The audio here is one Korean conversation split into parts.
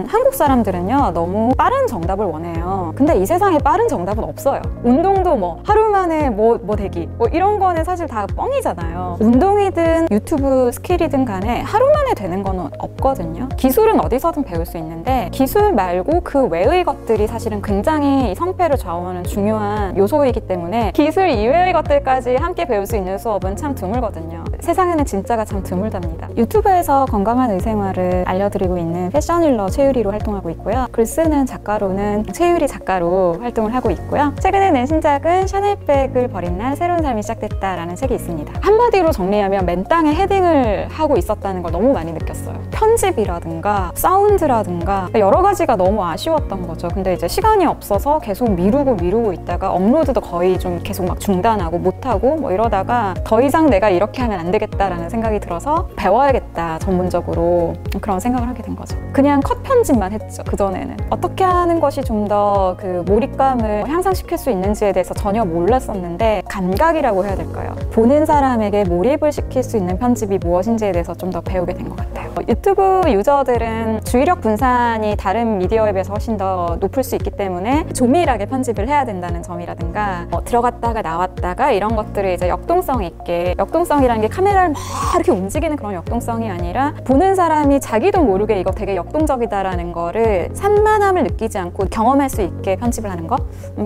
한국 사람들은요 너무 빠른 정답을 원해요. 근데 이 세상에 빠른 정답은 없어요. 운동도 뭐 하루 만에 뭐 되기 이런 거는 사실 다 뻥이잖아요. 운동이든 유튜브 스킬이든 간에 하루 만에 되는 거는 없거든요. 기술은 어디서든 배울 수 있는데 기술 말고 그 외의 것들이 사실은 굉장히 성패를 좌우하는 중요한 요소이기 때문에 기술 이외의 것들까지 함께 배울 수 있는 수업은 참 드물거든요. 세상에는 진짜가 참 드물답니다. 유튜브에서 건강한 의생활을 알려드리고 있는 패션힐러 최유리로 활동하고 있고요. 글 쓰는 작가로는 최유리 작가로 활동을 하고 있고요. 최근에 낸 신작은 샤넬백을 버린 날 새로운 삶이 시작됐다라는 책이 있습니다. 한마디로 정리하면 맨 땅에 헤딩을 하고 있었다는 걸 너무 많이 느꼈어요. 편집이라든가 사운드라든가 여러 가지가 너무 아쉬웠던 거죠. 근데 이제 시간이 없어서 계속 미루고 있다가 업로드도 거의 좀 계속 막 중단하고 못하고 뭐 이러다가 더 이상 내가 이렇게 하면 안 되겠다라는 생각이 들어서 배워야겠다 전문적으로 그런 생각을 하게 된 거죠. 그냥 컷 편집만 했죠. 그전에는 어떻게 하는 것이 좀 더 그 몰입감을 향상시킬 수 있는지에 대해서 전혀 몰랐었는데 감각이라고 해야 될까요? 보는 사람에게 몰입을 시킬 수 있는 편집이 무엇인지에 대해서 좀 더 배우게 된 것 같아요. 유튜브 유저들은 주의력 분산이 다른 미디어에 비해서 훨씬 더 높을 수 있기 때문에 조밀하게 편집을 해야 된다는 점이라든가 들어갔다가 나왔다가 이런 것들을 이제 역동성 있게, 역동성이라는 게 카메라를 막 이렇게 움직이는 그런 역동성이 아니라 보는 사람이 자기도 모르게 이거 되게 역동적이다라는 거를 산만함을 느끼지 않고 경험할 수 있게 편집을 하는 거,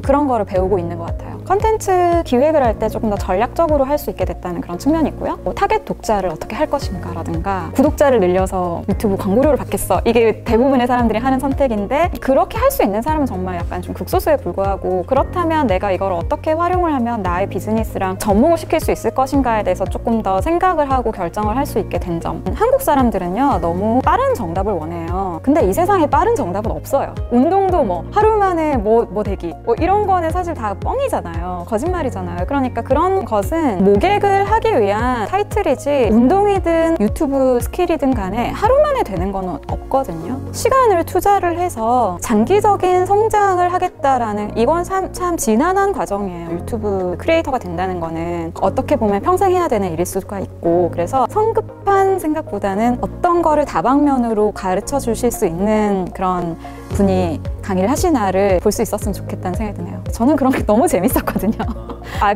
그런 거를 배우고 있는 것 같아요. 컨텐츠 기획을 할 때 조금 더 전략적으로 할 수 있게 됐다는 그런 측면이 있고요. 타겟 독자를 어떻게 할 것인가 라든가 구독자를 늘려서 유튜브 광고료를 받겠어, 이게 대부분의 사람들이 하는 선택인데 그렇게 할 수 있는 사람은 정말 약간 좀 극소수에 불과하고, 그렇다면 내가 이걸 어떻게 활용을 하면 나의 비즈니스랑 접목을 시킬 수 있을 것인가에 대해서 조금 더 생각을 하고 결정을 할 수 있게 된 점. 한국 사람들은요 너무 빠른 정답을 원해요. 근데 이 세상에 빠른 정답은 없어요. 운동도 뭐 하루 만에 뭐 되기 이런 거는 사실 다 뻥이잖아요. 거짓말이잖아요. 그러니까 그런 것은 모객을 하기 위한 타이틀이지 운동이든 유튜브 스킬이든 간에 하루 만에 되는 거는 없거든요. 시간을 투자를 해서 장기적인 성장을 하겠다라는, 이건 참 지난한 과정이에요. 유튜브 크리에이터가 된다는 거는 어떻게 보면 평생 해야 되는 일일 수가 있고, 그래서 성급한 생각보다는 어떤 거를 다방면으로 가르쳐 주실 수 있는 그런 분이 강의를 하시나를 볼 수 있었으면 좋겠다는 생각이 드네요. 저는 그런 게 너무 재밌었거든요.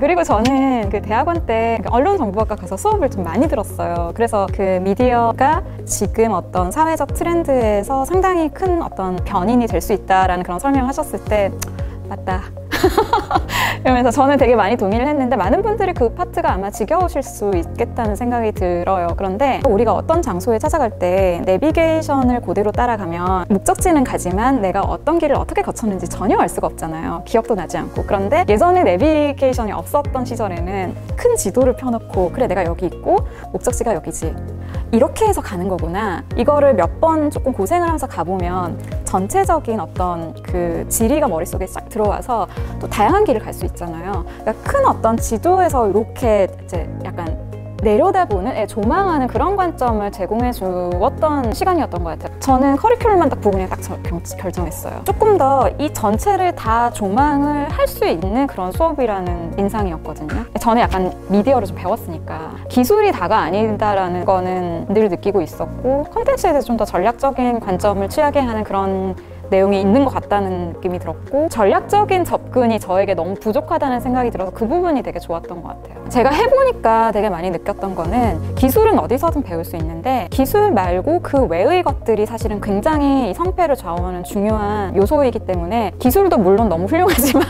그리고 저는 그 대학원 때 언론정보학과 가서 수업을 좀 많이 들었어요. 그래서 그 미디어가 지금 어떤 사회적 트렌드에서 상당히 큰 어떤 변인이 될 수 있다라는 그런 설명을 하셨을 때 맞다 이러면서 저는 되게 많이 동의를 했는데, 많은 분들이 그 파트가 아마 지겨우실 수 있겠다는 생각이 들어요. 그런데 우리가 어떤 장소에 찾아갈 때 내비게이션을 그대로 따라가면 목적지는 가지만 내가 어떤 길을 어떻게 거쳤는지 전혀 알 수가 없잖아요. 기억도 나지 않고. 그런데 예전에 내비게이션이 없었던 시절에는 큰 지도를 펴놓고 그래 내가 여기 있고 목적지가 여기지, 이렇게 해서 가는 거구나, 이거를 몇 번 조금 고생을 하면서 가보면 전체적인 어떤 그 지리가 머릿속에 싹 들어와서 또 다양한 길을 갈 수 있잖아요. 그러니까 큰 어떤 지도에서 이렇게 이제 약간 내려다보는, 조망하는 그런 관점을 제공해 주었던 시간이었던 것 같아요. 저는 커리큘럼만 딱 보고 그냥 딱 결정했어요. 조금 더 이 전체를 다 조망을 할 수 있는 그런 수업이라는 인상이었거든요. 저는 약간 미디어를 좀 배웠으니까 기술이 다가 아니다라는 거는 늘 느끼고 있었고, 콘텐츠에 대해서 좀 더 전략적인 관점을 취하게 하는 그런 내용이 있는 것 같다는 느낌이 들었고, 전략적인 접근이 저에게 너무 부족하다는 생각이 들어서 그 부분이 되게 좋았던 것 같아요. 제가 해보니까 되게 많이 느꼈던 거는 기술은 어디서든 배울 수 있는데 기술 말고 그 외의 것들이 사실은 굉장히 성패를 좌우하는 중요한 요소이기 때문에 기술도 물론 너무 훌륭하지만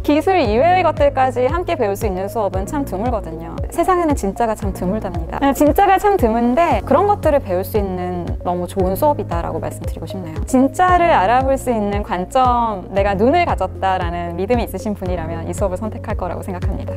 기술 이외의 것들까지 함께 배울 수 있는 수업은 참 드물거든요. 세상에는 진짜가 참 드물답니다. 진짜가 참 드문데 그런 것들을 배울 수 있는 너무 좋은 수업이다라고 말씀드리고 싶네요. 진짜를 알아볼 수 있는 관점, 내가 눈을 가졌다라는 믿음이 있으신 분이라면 이 수업을 선택할 거라고 생각합니다.